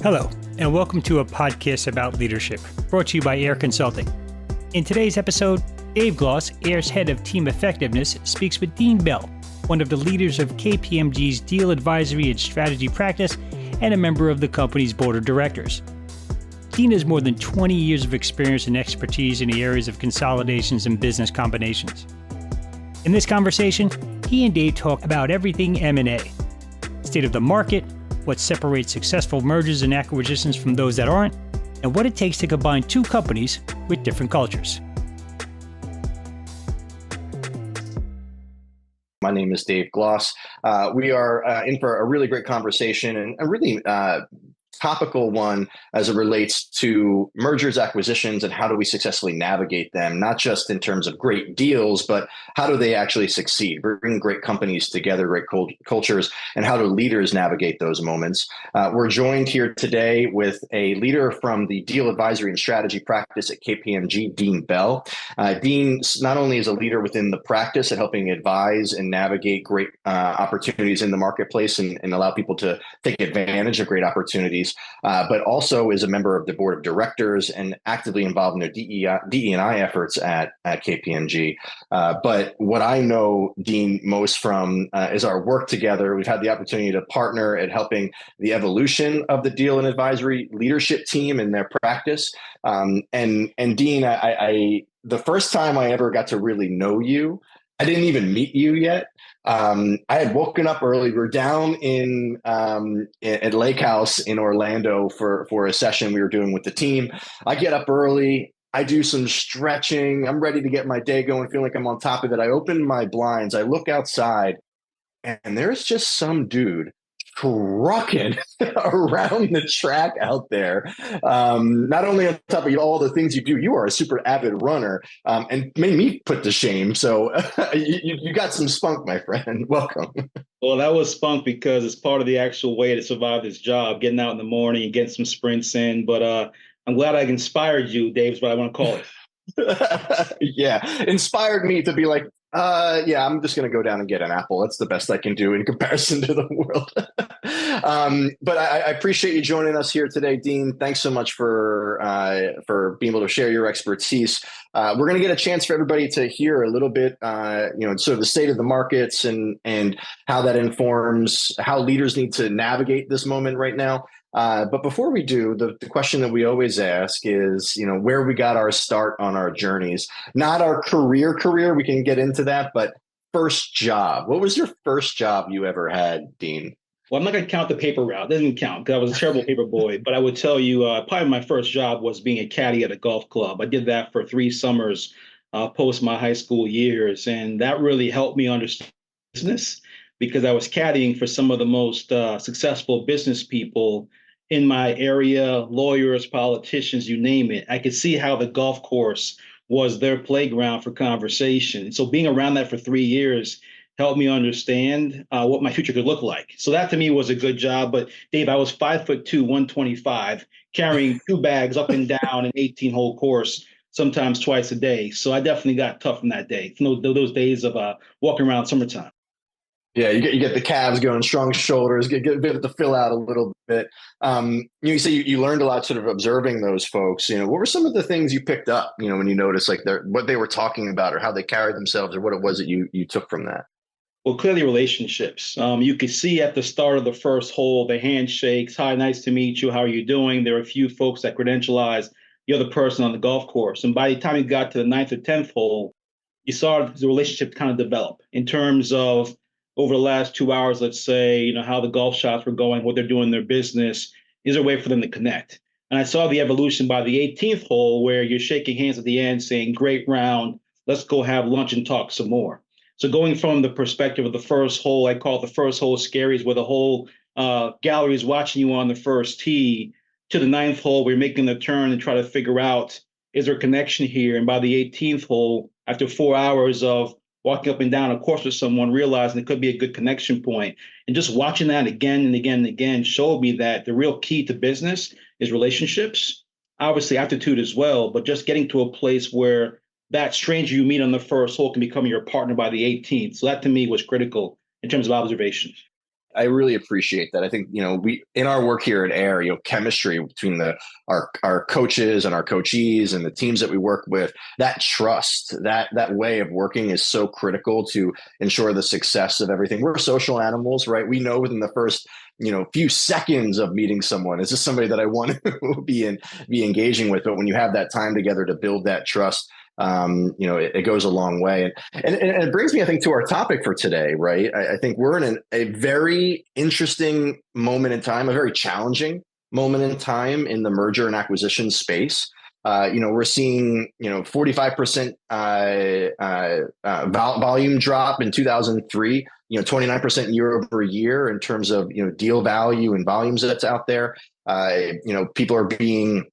Hello, and welcome to a podcast about leadership, brought to you by Air Consulting. In today's episode, Dave Gloss, Air's head of team effectiveness, speaks with Dean Bell, one of the leaders of KPMG's deal advisory and strategy practice and a member of the company's board of directors. Dean has more than 20 years of experience and expertise in the areas of consolidations and business combinations. In this conversation, he and Dave talk about everything M&A, state of the market, what separates successful mergers and acquisitions from those that aren't, and what it takes to combine two companies with different cultures. My name is Dave Gloss. We are in for a really great conversation and a really topical one as it relates to mergers, acquisitions, and how do we successfully navigate them, not just in terms of great deals, but how do they actually succeed? Bring great companies together, great cultures, and how do leaders navigate those moments? We're joined here today with a leader from the deal advisory and strategy practice at KPMG, Dean Bell. Dean not only is a leader within the practice at helping advise and navigate great opportunities in the marketplace and allow people to take advantage of great opportunities, but also is a member of the board of directors and actively involved in their DE&I efforts at KPMG. But what I know Dean most from is our work together. We've had the opportunity to partner at helping the evolution of the deal and advisory leadership team and their practice. And Dean, I the first time I ever got to really know you, I didn't even meet you yet. I had woken up early. We were down in at Lake House in Orlando for a session we were doing with the team. I get up early. I do some stretching. I'm ready to get my day going, feeling like I'm on top of it. I open my blinds. I look outside, and there's just some dude trucking around the track out there. Not only on top of all the things you do, you are a super avid runner, and made me put to shame. So you got some spunk, my friend. Welcome. Well, that was spunk because it's part of the actual way to survive this job, getting out in the morning and getting some sprints in. But I'm glad I inspired you, Dave, is what I want to call it. Yeah, inspired me to be like, yeah, I'm just going to go down and get an apple. That's the best I can do in comparison to the world. But I appreciate you joining us here today, Dean. Thanks so much for being able to share your expertise. We're going to get a chance for everybody to hear a little bit, sort of the state of the markets and how that informs how leaders need to navigate this moment right now. But before we do, the question that we always ask is, where we got our start on our journeys, not our career. We can get into that, but first job. What was your first job you ever had, Dean? Well, I'm not going to count the paper route. It doesn't count because I was a terrible paper boy. But I would tell you, probably my first job was being a caddy at a golf club. I did that for 3 summers post my high school years. And that really helped me understand business because I was caddying for some of the most successful business people in my area, lawyers, politicians, you name it. I could see how the golf course was their playground for conversation. So being around that for 3 years helped me understand what my future could look like. So that to me was a good job. But Dave, I was 5'2", 125, carrying 2 bags up and down an 18-hole course, sometimes twice a day. So I definitely got tough from that day. Those days of walking around summertime. Yeah, you get the calves going, strong shoulders, get a bit to fill out a little bit. You say you learned a lot sort of observing those folks. What were some of the things you picked up, when you noticed like what they were talking about or how they carried themselves or what it was that you took from that? Well, clearly relationships. You could see at the start of the first hole, the handshakes. Hi, nice to meet you. How are you doing? There were a few folks that credentialized the other person on the golf course. And by the time you got to the 9th or 10th hole, you saw the relationship kind of develop in terms of over the last 2 hours, let's say, how the golf shots were going, what they're doing in their business. Is there a way for them to connect? And I saw the evolution by the 18th hole where you're shaking hands at the end saying, great round, let's go have lunch and talk some more. So going from the perspective of the first hole, I call it the first hole scaries, where the whole gallery is watching you on the first tee, to the 9th hole, where you're making the turn and try to figure out, is there a connection here? And by the 18th hole, after 4 hours of walking up and down a course with someone, realizing it could be a good connection point. And just watching that again and again and again showed me that the real key to business is relationships, obviously aptitude as well, but just getting to a place where that stranger you meet on the first hole can become your partner by the 18th. So that to me was critical in terms of observation. I really appreciate that. I think, we in our work here at AIR, chemistry between our coaches and our coachees and the teams that we work with, that trust, that way of working is so critical to ensure the success of everything. We're social animals, right? We know within the first few seconds of meeting someone, is this somebody that I want to be engaging with? But when you have that time together to build that trust, it goes a long way. And it brings me, I think, to our topic for today, right? I think we're in a very interesting moment in time, a very challenging moment in time in the merger and acquisition space. We're seeing, 45% volume drop in 2003, 29% year over year in terms of, deal value and volumes that's out there. People are being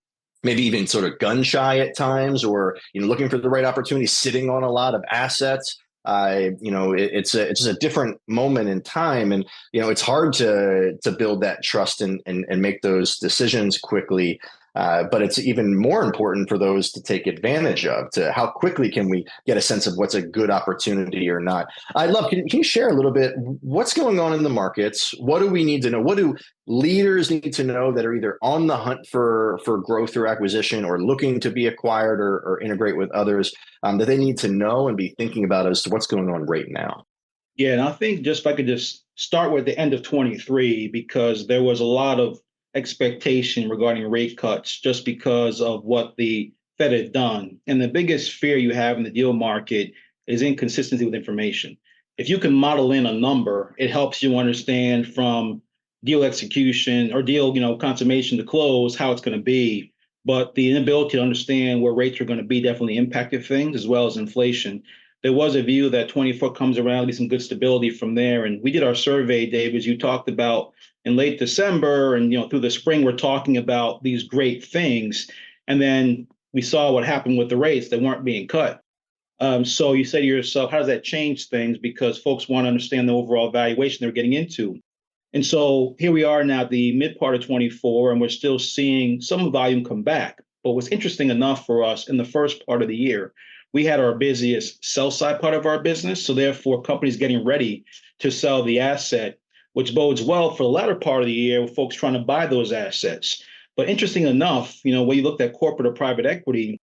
maybe even sort of gun shy at times, or looking for the right opportunity, sitting on a lot of assets. It's a different moment in time, and it's hard to build that trust and make those decisions quickly. But it's even more important for those to take advantage of, to how quickly can we get a sense of what's a good opportunity or not. Can you share a little bit what's going on in the markets? What do we need to know? What do leaders need to know that are either on the hunt for growth or acquisition, or looking to be acquired or integrate with others, that they need to know and be thinking about as to what's going on right now? Yeah, and I think just if I could just start with the end of 23, because there was a lot of expectation regarding rate cuts just because of what the Fed had done. And the biggest fear you have in the deal market is inconsistency with information. If you can model in a number, it helps you understand from deal execution or deal, consummation to close how it's going to be. But the inability to understand where rates are going to be definitely impacted things, as well as inflation. There was a view that 24 comes around, there'll be some good stability from there. And we did our survey, Dave, as you talked about in late December, and through the spring, we're talking about these great things. And then we saw what happened with the rates that weren't being cut. So you say to yourself, how does that change things? Because folks want to understand the overall valuation they're getting into. And so here we are now at the mid part of 24, and we're still seeing some volume come back. But what's interesting enough for us in the first part of the year, we had our busiest sell side part of our business. So therefore, companies getting ready to sell the asset, which bodes well for the latter part of the year with folks trying to buy those assets. But interesting enough, when you looked at corporate or private equity,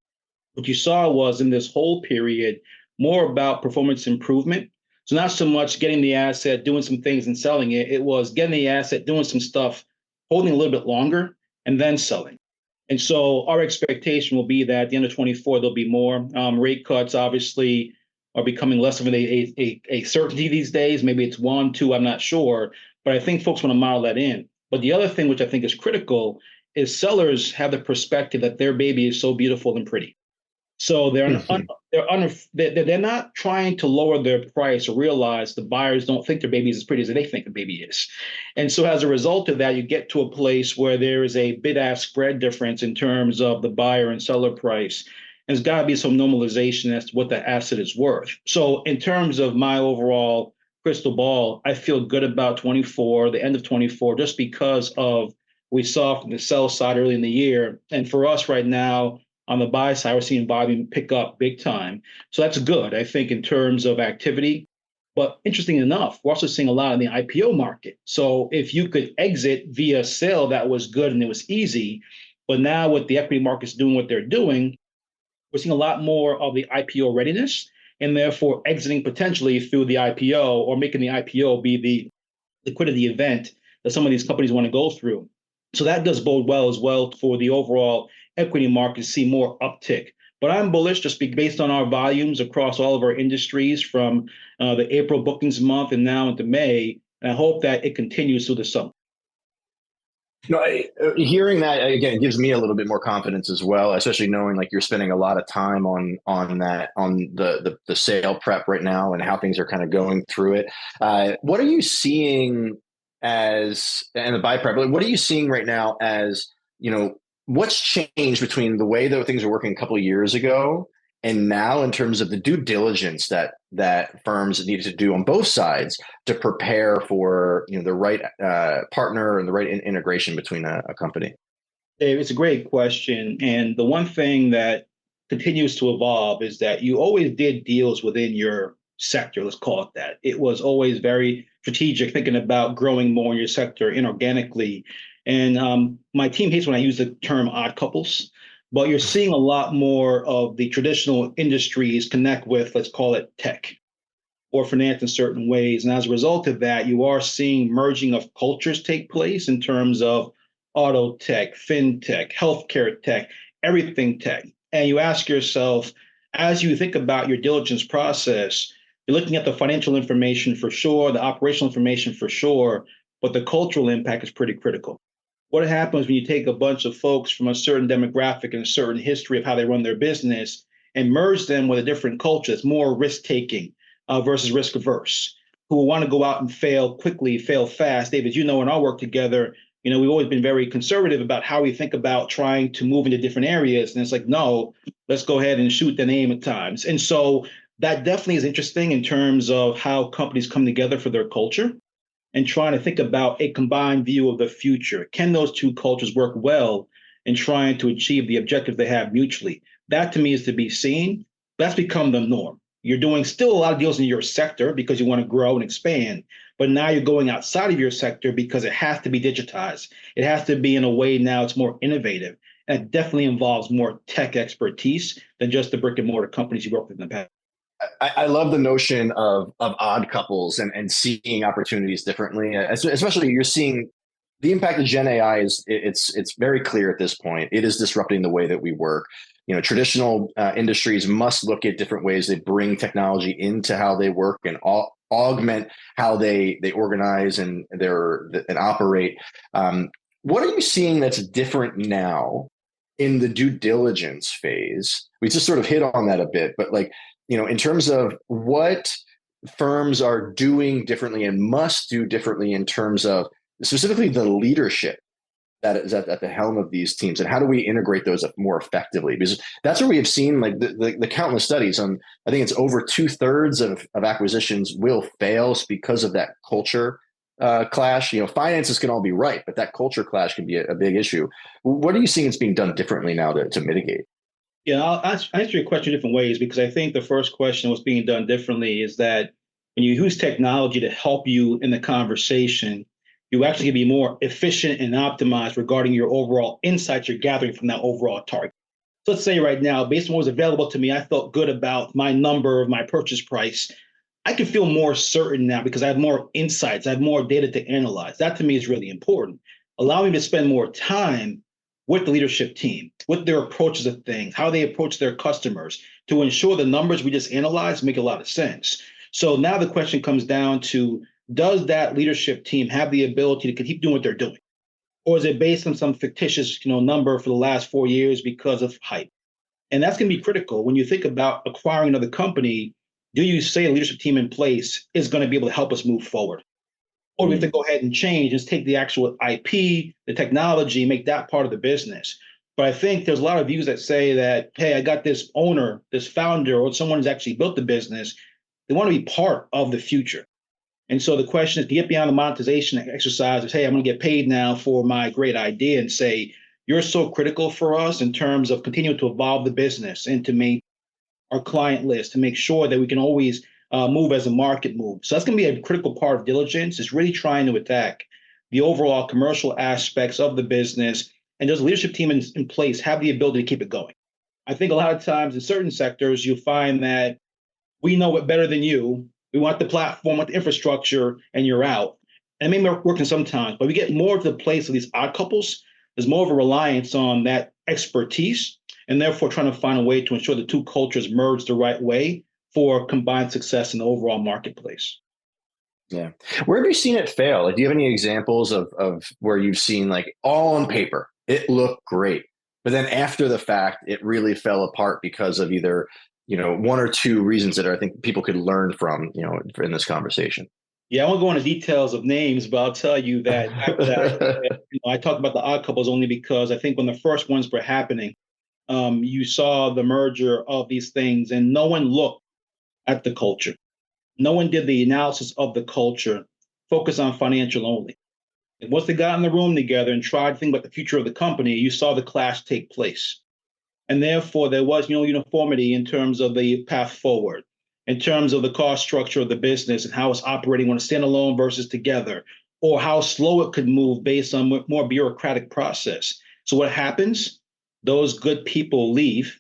what you saw was in this whole period more about performance improvement. So not so much getting the asset, doing some things and selling it. It was getting the asset, doing some stuff, holding a little bit longer, and then selling. And so our expectation will be that at the end of 24, there'll be more. Rate cuts obviously are becoming less of a certainty these days. Maybe it's 1, 2, I'm not sure. But I think folks want to model that in. But the other thing which I think is critical is sellers have the perspective that their baby is so beautiful and pretty. So they're not trying to lower their price or realize the buyers don't think their baby is as pretty as they think the baby is. And so as a result of that, you get to a place where there is a bid-ask spread difference in terms of the buyer and seller price. And there's got to be some normalization as to what the asset is worth. So in terms of my overall crystal ball, I feel good about 24, the end of 24, just because of we saw from the sell side early in the year. And for us right now, on the buy side, we're seeing volume pick up big time. So that's good, I think, in terms of activity. But interesting enough, we're also seeing a lot in the IPO market. So if you could exit via sale, that was good and it was easy. But now with the equity markets doing what they're doing, we're seeing a lot more of the IPO readiness, and therefore exiting potentially through the IPO or making the IPO be the liquidity event that some of these companies want to go through. So that does bode well as well for the overall equity market to see more uptick. But I'm bullish just based on our volumes across all of our industries from the April bookings month and now into May. And I hope that it continues through the summer. Hearing that again gives me a little bit more confidence as well, especially knowing like you're spending a lot of time on the sale prep right now and how things are kind of going through it. What are you seeing and the buy prep? What are you seeing right now as what's changed between the way that things were working a couple of years ago and now in terms of the due diligence that firms need to do on both sides to prepare for the right partner and the right integration between a company? Dave, it's a great question. And the one thing that continues to evolve is that you always did deals within your sector, let's call it that. It was always very strategic, thinking about growing more in your sector inorganically. And my team hates when I use the term odd couples, but you're seeing a lot more of the traditional industries connect with, let's call it tech or finance in certain ways. And as a result of that, you are seeing merging of cultures take place in terms of auto tech, fintech, healthcare tech, everything tech. And you ask yourself, as you think about your diligence process, you're looking at the financial information for sure, the operational information for sure, but the cultural impact is pretty critical. What happens when you take a bunch of folks from a certain demographic and a certain history of how they run their business and merge them with a different culture that's more risk taking, versus risk averse, who will want to go out and fail quickly, fail fast. David, you know, in our work together, we've always been very conservative about how we think about trying to move into different areas. And it's like, no, let's go ahead and shoot the name at times. And so that definitely is interesting in terms of how companies come together for their culture and trying to think about a combined view of the future. Can those two cultures work well in trying to achieve the objective they have mutually? That to me is to be seen. That's become the norm. You're doing still a lot of deals in your sector because you want to grow and expand, but now you're going outside of your sector because it has to be digitized. It has to be in a way now it's more innovative. And it definitely involves more tech expertise than just the brick and mortar companies you worked with in the past. I love the notion of odd couples and seeing opportunities differently, especially you're seeing the impact of Gen AI it's very clear at this point. It is disrupting the way that we work. Traditional industries must look at different ways they bring technology into how they work and augment how they organize and operate. What are you seeing that's different now in the due diligence phase? We just sort of hit on that a bit, but in terms of what firms are doing differently and must do differently in terms of specifically the leadership that is at the helm of these teams, and how do we integrate those more effectively? Because that's where we have seen the countless studies on. I think it's over 2/3 of acquisitions will fail because of that culture clash. Finances can all be right, but that culture clash can be a big issue. What are you seeing that's being done differently now to mitigate? Yeah, I'll answer your question different ways because I think the first question, what's being done differently, is that when you use technology to help you in the conversation, you actually can be more efficient and optimized regarding your overall insights you're gathering from that overall target. So let's say right now, based on what was available to me, I felt good about my number of my purchase price. I can feel more certain now because I have more insights. I have more data to analyze. That to me is really important. Allow me to spend more time with the leadership team, with their approaches of things, how they approach their customers to ensure the numbers we just analyzed make a lot of sense. So now the question comes down to, does that leadership team have the ability to keep doing what they're doing? Or is it based on some fictitious number for the last 4 years because of hype? And that's going to be critical when you think about acquiring another company. Do you say a leadership team in place is going to be able to help us move forward? Or we have to go ahead and change and take the actual IP, the technology, make that part of the business. But I think there's a lot of views that say that, hey, I got this owner, this founder, or someone who's actually built the business. They want to be part of the future. And so the question is to get beyond the monetization exercise is, hey, I'm going to get paid now for my great idea, and say, you're so critical for us in terms of continuing to evolve the business and to make our client list, to make sure that we can always move as the market moves. So that's going to be a critical part of diligence, is really trying to attack the overall commercial aspects of the business. And does the leadership team in place have the ability to keep it going? I think a lot of times in certain sectors, you'll find that we know it better than you. We want the platform, want the infrastructure, and you're out. And it may work in sometimes, but we get more to the place of these odd couples. There's more of a reliance on that expertise, and therefore trying to find a way to ensure the two cultures merge the right way for combined success in the overall marketplace. Yeah. Where have you seen it fail? Do you have any examples of where you've seen, all on paper, it looked great, but then after the fact, it really fell apart because of either, one or two reasons that I think people could learn from, in this conversation? Yeah, I won't go into details of names, but I'll tell you that I talk about the odd couples only because I think when the first ones were happening, you saw the merger of these things and no one looked at the culture. No one did the analysis of the culture, focus on financial only. And once they got in the room together and tried to think about the future of the company, you saw the clash take place. And therefore, there was no uniformity in terms of the path forward. in terms of the cost structure of the business and how it's operating on a standalone versus together, or how slow it could move based on more bureaucratic process. So what happens? Those good people leave,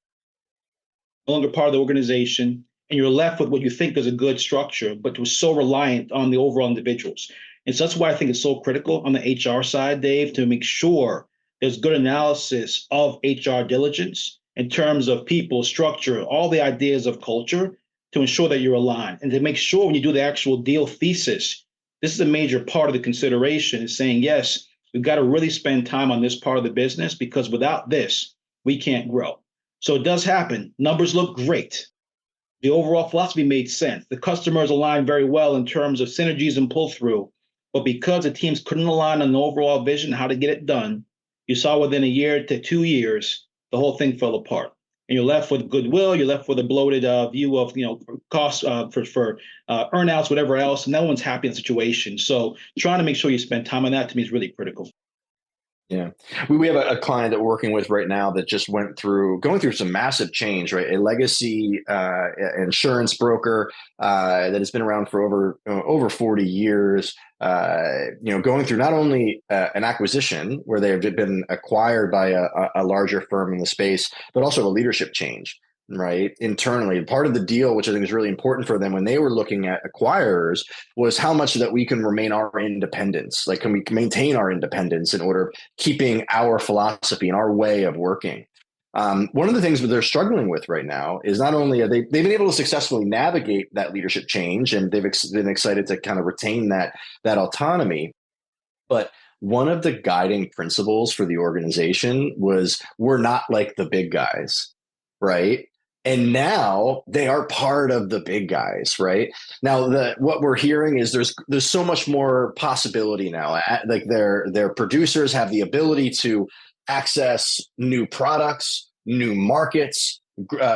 no longer part of the organization, and you're left with what you think is a good structure, but was so reliant on the overall individuals. And so that's why I think it's so critical on the HR side, Dave, to make sure there's good analysis of HR diligence in terms of people, structure, all the ideas of culture to ensure that you're aligned, and to make sure when you do the actual deal thesis, this is a major part of the consideration, is saying, yes, we've got to really spend time on this part of the business, because without this, we can't grow. So it does happen. Numbers look great. The overall philosophy made sense. The customers aligned very well in terms of synergies and pull through. But because the teams couldn't align on the overall vision, how to get it done, you saw within a year to 2 years, the whole thing fell apart. And you're left with goodwill. You're left with a bloated view of costs for earnouts, whatever else. And no one's happy in the situation. So trying to make sure you spend time on that, to me, is really critical. Yeah, we have a client that we're working with right now that just going through some massive change, right? A legacy insurance broker that has been around for over 40 years. Going through not only an acquisition where they have been acquired by a larger firm in the space, but also a leadership change. Right, internally. Part of the deal, which I think is really important for them when they were looking at acquirers, was how much that we can remain our independence. Like, can we maintain our independence in order of keeping our philosophy and our way of working? One of the things that they're struggling with right now is not only are they've been able to successfully navigate that leadership change, and they've been excited to kind of retain that autonomy, but one of the guiding principles for the organization was, we're not like the big guys, right? And now they are part of the big guys, right? Now, what we're hearing is there's so much more possibility now. Like their producers have the ability to access new products, new markets,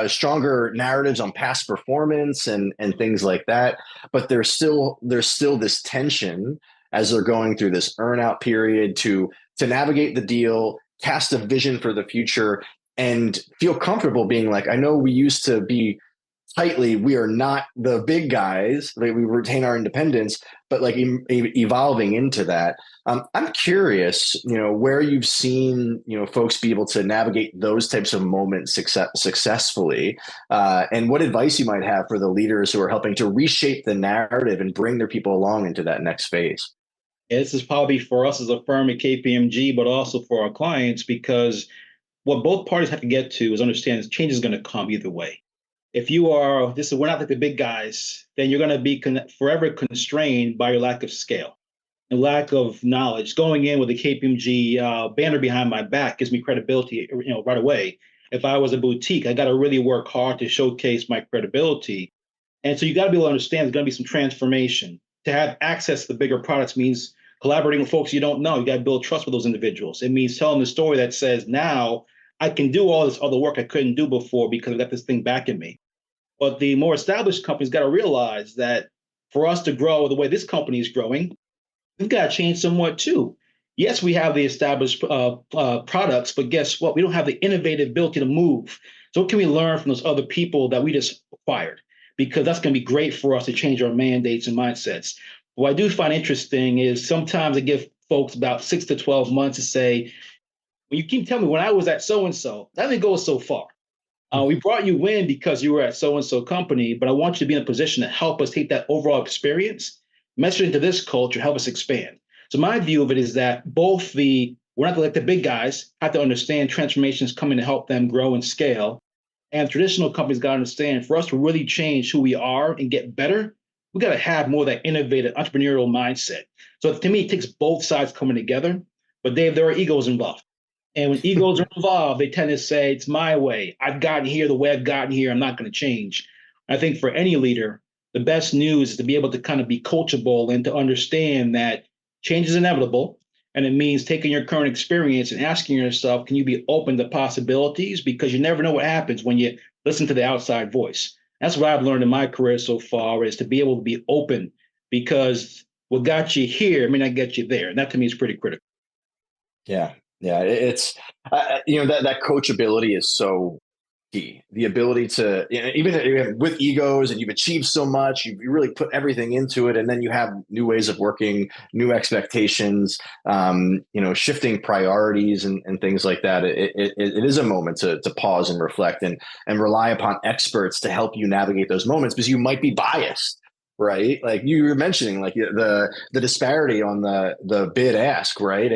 stronger narratives on past performance and things like that. But there's still this tension as they're going through this earnout period to navigate the deal, cast a vision for the future, and feel comfortable being like, I know we used to be tightly, we are not the big guys, like we retain our independence, but like evolving into that. I'm curious, where you've seen, folks be able to navigate those types of moments successfully, and what advice you might have for the leaders who are helping to reshape the narrative and bring their people along into that next phase. Yeah, this is probably for us as a firm at KPMG, but also for our clients, because what both parties have to get to is understand is change is going to come either way. If we're not like the big guys, then you're going to be forever constrained by your lack of scale and lack of knowledge. Going in with a KPMG banner behind my back gives me credibility, right away. If I was a boutique, I got to really work hard to showcase my credibility. And so you got to be able to understand there's going to be some transformation. To have access to the bigger products means collaborating with folks you don't know. You got to build trust with those individuals. It means telling the story that says, now I can do all this other work I couldn't do before because I got this thing back in me. But the more established companies got to realize that for us to grow the way this company is growing, we've got to change somewhat too. Yes, we have the established products, but guess what? We don't have the innovative ability to move. So what can we learn from those other people that we just acquired? Because that's going to be great for us to change our mandates and mindsets. What I do find interesting is sometimes I give folks about 6 to 12 months to say, when you keep telling me when I was at so-and-so, that didn't go so far. We brought you in because you were at so-and-so company, but I want you to be in a position to help us take that overall experience, measure into this culture, help us expand. So my view of it is that we're not like the big guys, have to understand transformations coming to help them grow and scale. And traditional companies got to understand, for us to really change who we are and get better, we got to have more of that innovative entrepreneurial mindset. So to me, it takes both sides coming together, but Dave, there are egos involved. And when egos are involved, they tend to say, it's my way. I've gotten here the way I've gotten here. I'm not going to change. I think for any leader, the best news is to be able to kind of be coachable and to understand that change is inevitable. And it means taking your current experience and asking yourself, can you be open to possibilities? Because you never know what happens when you listen to the outside voice. That's what I've learned in my career so far, is to be able to be open, because what got you here may not get you there. And that to me is pretty critical. Yeah. Yeah, it's that coachability is so key. The ability to, even with egos, and you've achieved so much, you really put everything into it, and then you have new ways of working, new expectations, shifting priorities and things like that. It is a moment to pause and reflect and rely upon experts to help you navigate those moments, because you might be biased. Right, like you were mentioning, like the disparity on the bid ask, right,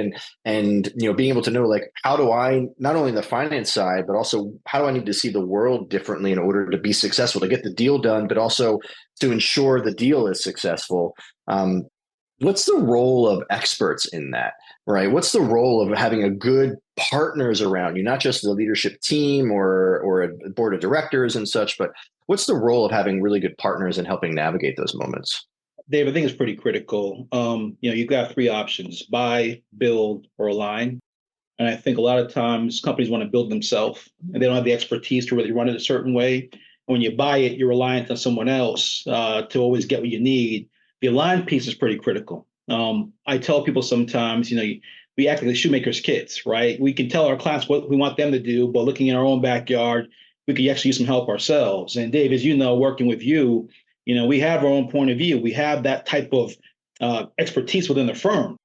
and being able to know, like, how do I, not only the finance side, but also how do I need to see the world differently in order to be successful, to get the deal done, but also to ensure the deal is successful. What's the role of experts in that, right? What's the role of having a good partners around you, not just the leadership team or a board of directors and such, but what's the role of having really good partners and helping navigate those moments? Dave, I think it's pretty critical. You've got three options: buy, build, or align. And I think a lot of times companies want to build themselves and they don't have the expertise to really run it a certain way. And when you buy it, you're reliant on someone else to always get what you need. The align piece is pretty critical. I tell people sometimes, we act like the shoemaker's kids, right? We can tell our clients what we want them to do, but looking in our own backyard, we could actually use some help ourselves. And Dave, as you know, working with you, we have our own point of view. We have that type of expertise within the firm.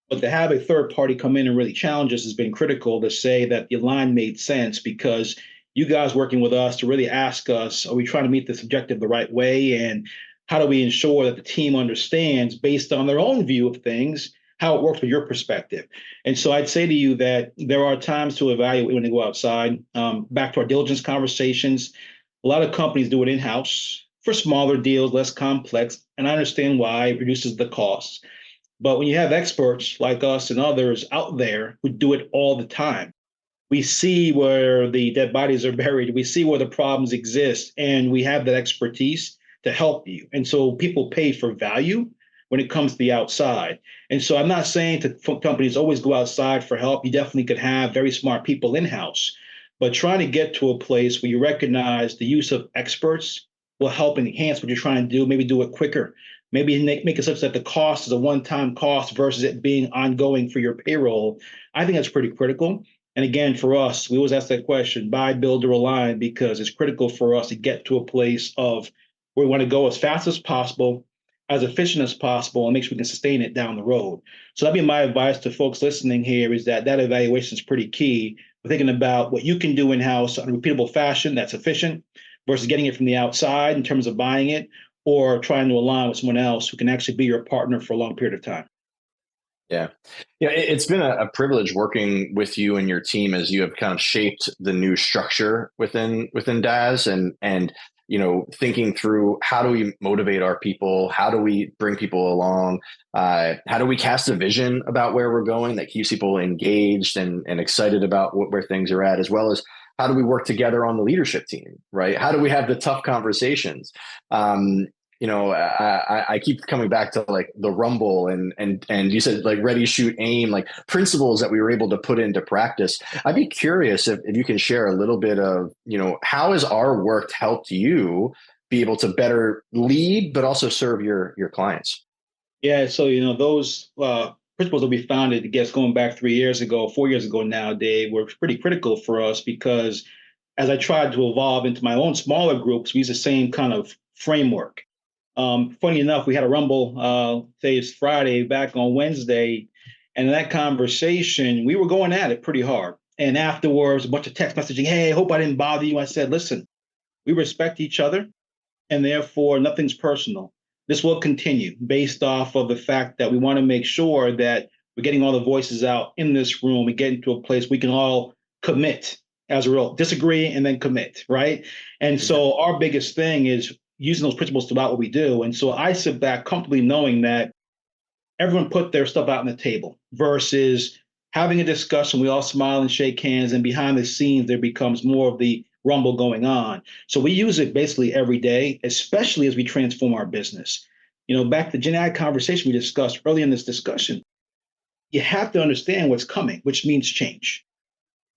But to have a third party come in and really challenge us has been critical, to say that the align made sense, because you guys working with us to really ask us, are we trying to meet this objective the right way? And how do we ensure that the team understands, based on their own view of things, how it works from your perspective? And so I'd say to you that there are times to evaluate when they go outside. Back to our diligence conversations, a lot of companies do it in-house for smaller deals, less complex. And I understand why it reduces the costs. But when you have experts like us and others out there who do it all the time, we see where the dead bodies are buried. We see where the problems exist, and we have that expertise to help you. And so people pay for value when it comes to the outside. And so I'm not saying to companies always go outside for help. You definitely could have very smart people in-house, but trying to get to a place where you recognize the use of experts will help enhance what you're trying to do, maybe do it quicker. Maybe make it such that the cost is a one-time cost versus it being ongoing for your payroll. I think that's pretty critical. And again, for us, we always ask that question: buy, build, or align, because it's critical for us to get to a place of where we want to go as fast as possible, as efficient as possible, and make sure we can sustain it down the road. So that'd be my advice to folks listening here, is that evaluation is pretty key. We're thinking about what you can do in-house in a repeatable fashion that's efficient versus getting it from the outside in terms of buying it, or trying to align with someone else who can actually be your partner for a long period of time. Yeah. It's been a privilege working with you and your team as you have kind of shaped the new structure within DAS, and thinking through, how do we motivate our people? How do we bring people along? How do we cast a vision about where we're going that keeps people engaged and excited about where things are at, as well as how do we work together on the leadership team, right? How do we have the tough conversations? I keep coming back to, like, the rumble and you said, like, ready, shoot, aim, like principles that we were able to put into practice. I'd be curious if you can share a little bit of, how has our work helped you be able to better lead, but also serve your clients? Yeah, so those principles that we founded, I guess, going back 4 years ago now, Dave, were pretty critical for us, because as I tried to evolve into my own smaller groups, we use the same kind of framework. Funny enough, we had a rumble, say it's Friday, back on Wednesday, and in that conversation, we were going at it pretty hard. And afterwards, a bunch of text messaging: "Hey, I hope I didn't bother you." I said, "Listen, we respect each other, and therefore nothing's personal. This will continue based off of the fact that we want to make sure that we're getting all the voices out in this room and getting to a place we can all commit as a real disagree and then commit, right?" And so our biggest thing is using those principles throughout what we do. And so I sit back comfortably knowing that everyone put their stuff out on the table versus having a discussion. We all smile and shake hands, and behind the scenes, there becomes more of the rumble going on. So we use it basically every day, especially as we transform our business. Back to the Gen AI conversation we discussed early in this discussion, you have to understand what's coming, which means change.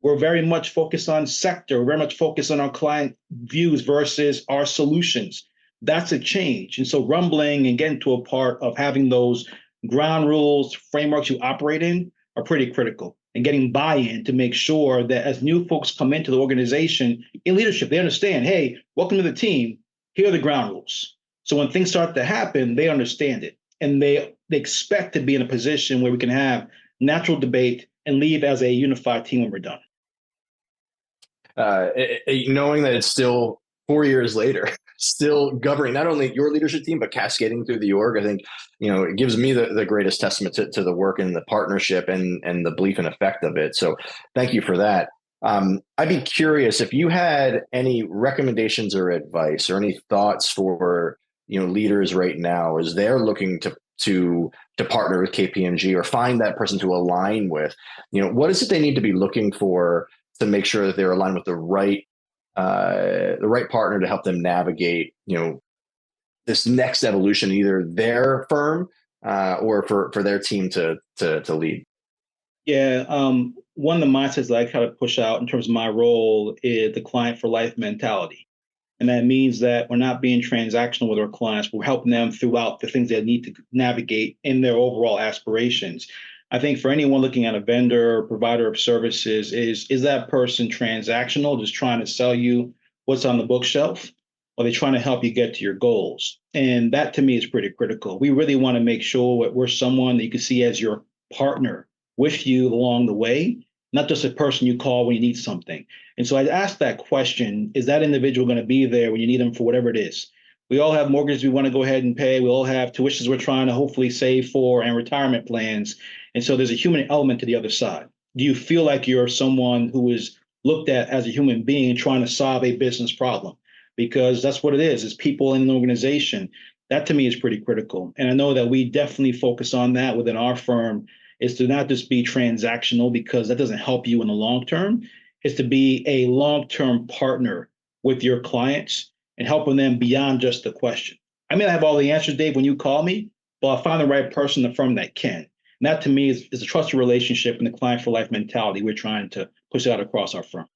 We're very much focused on sector, we're very much focused on our client views versus our solutions. That's a change. And so rumbling and getting to a part of having those ground rules, frameworks you operate in are pretty critical. and getting buy-in to make sure that as new folks come into the organization in leadership, they understand, hey, welcome to the team. Here are the ground rules. So when things start to happen, they understand it. And they expect to be in a position where we can have natural debate and leave as a unified team when we're done. Knowing that it's still 4 years later, still governing not only your leadership team, but cascading through the org, I think, it gives me the greatest testament to the work and the partnership and the belief and effect of it. So thank you for that. I'd be curious if you had any recommendations or advice or any thoughts for, leaders right now as they're looking to partner with KPMG or find that person to align with, what is it they need to be looking for to make sure that they're aligned with the right partner to help them navigate, this next evolution, either their firm or for their team to lead? Yeah, one of the mindsets that I kind of push out in terms of my role is the client for life mentality. And that means that we're not being transactional with our clients. We're helping them throughout the things they need to navigate in their overall aspirations. I think for anyone looking at a vendor or provider of services, is that person transactional, just trying to sell you what's on the bookshelf? Or are they trying to help you get to your goals? And that to me is pretty critical. We really want to make sure that we're someone that you can see as your partner with you along the way, not just a person you call when you need something. And so I asked that question, is that individual going to be there when you need them for whatever it is? We all have mortgages we want to go ahead and pay. We all have tuitions we're trying to hopefully save for and retirement plans. And so there's a human element to the other side. Do you feel like you're someone who is looked at as a human being trying to solve a business problem? Because that's what it is people in an organization. That to me is pretty critical. And I know that we definitely focus on that within our firm, is to not just be transactional, because that doesn't help you in the long term. Is to be a long-term partner with your clients and helping them beyond just the question. I may not have all the answers, Dave, when you call me, but I'll find the right person in the firm that can. And that to me is a trusted relationship and the client for life mentality we're trying to push out across our firm.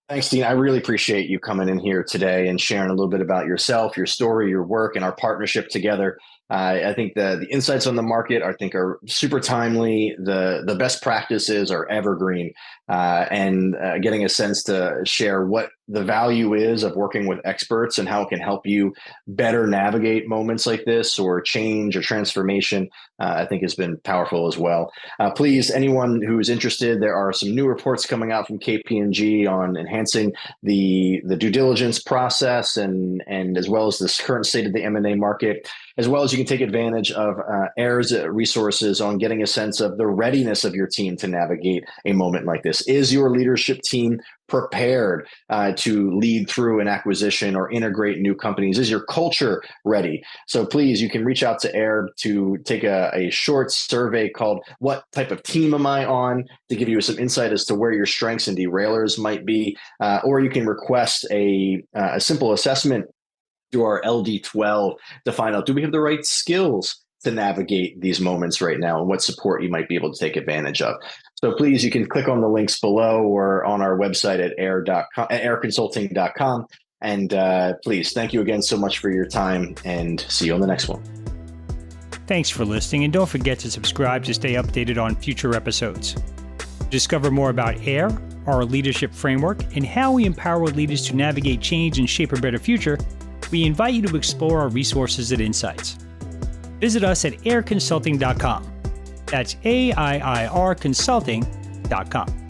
Thanks, Dean. I really appreciate you coming in here today and sharing a little bit about yourself, your story, your work, and our partnership together. I think the insights on the market, I think, are super timely. The best practices are evergreen, and getting a sense to share what the value is of working with experts and how it can help you better navigate moments like this or change or transformation, I think has been powerful as well. Please, anyone who's interested, there are some new reports coming out from KPMG on enhancing the due diligence process and as well as this current state of the M&A market, as well as you can take advantage of AIR's resources on getting a sense of the readiness of your team to navigate a moment like this. Is your leadership team prepared to lead through an acquisition or integrate new companies? Is your culture ready? So please, you can reach out to AIR to take a short survey called "What Type of Team Am I On?" to give you some insight as to where your strengths and derailers might be, or you can request a simple assessment through our LD12 to find out, do we have the right skills to navigate these moments right now and what support you might be able to take advantage of. So please, you can click on the links below or on our website at airconsulting.com. And please, thank you again so much for your time, and see you on the next one. Thanks for listening, and don't forget to subscribe to stay updated on future episodes. To discover more about AIR, our leadership framework, and how we empower leaders to navigate change and shape a better future, we invite you to explore our resources and insights. Visit us at airconsulting.com. That's AIIR consulting.com.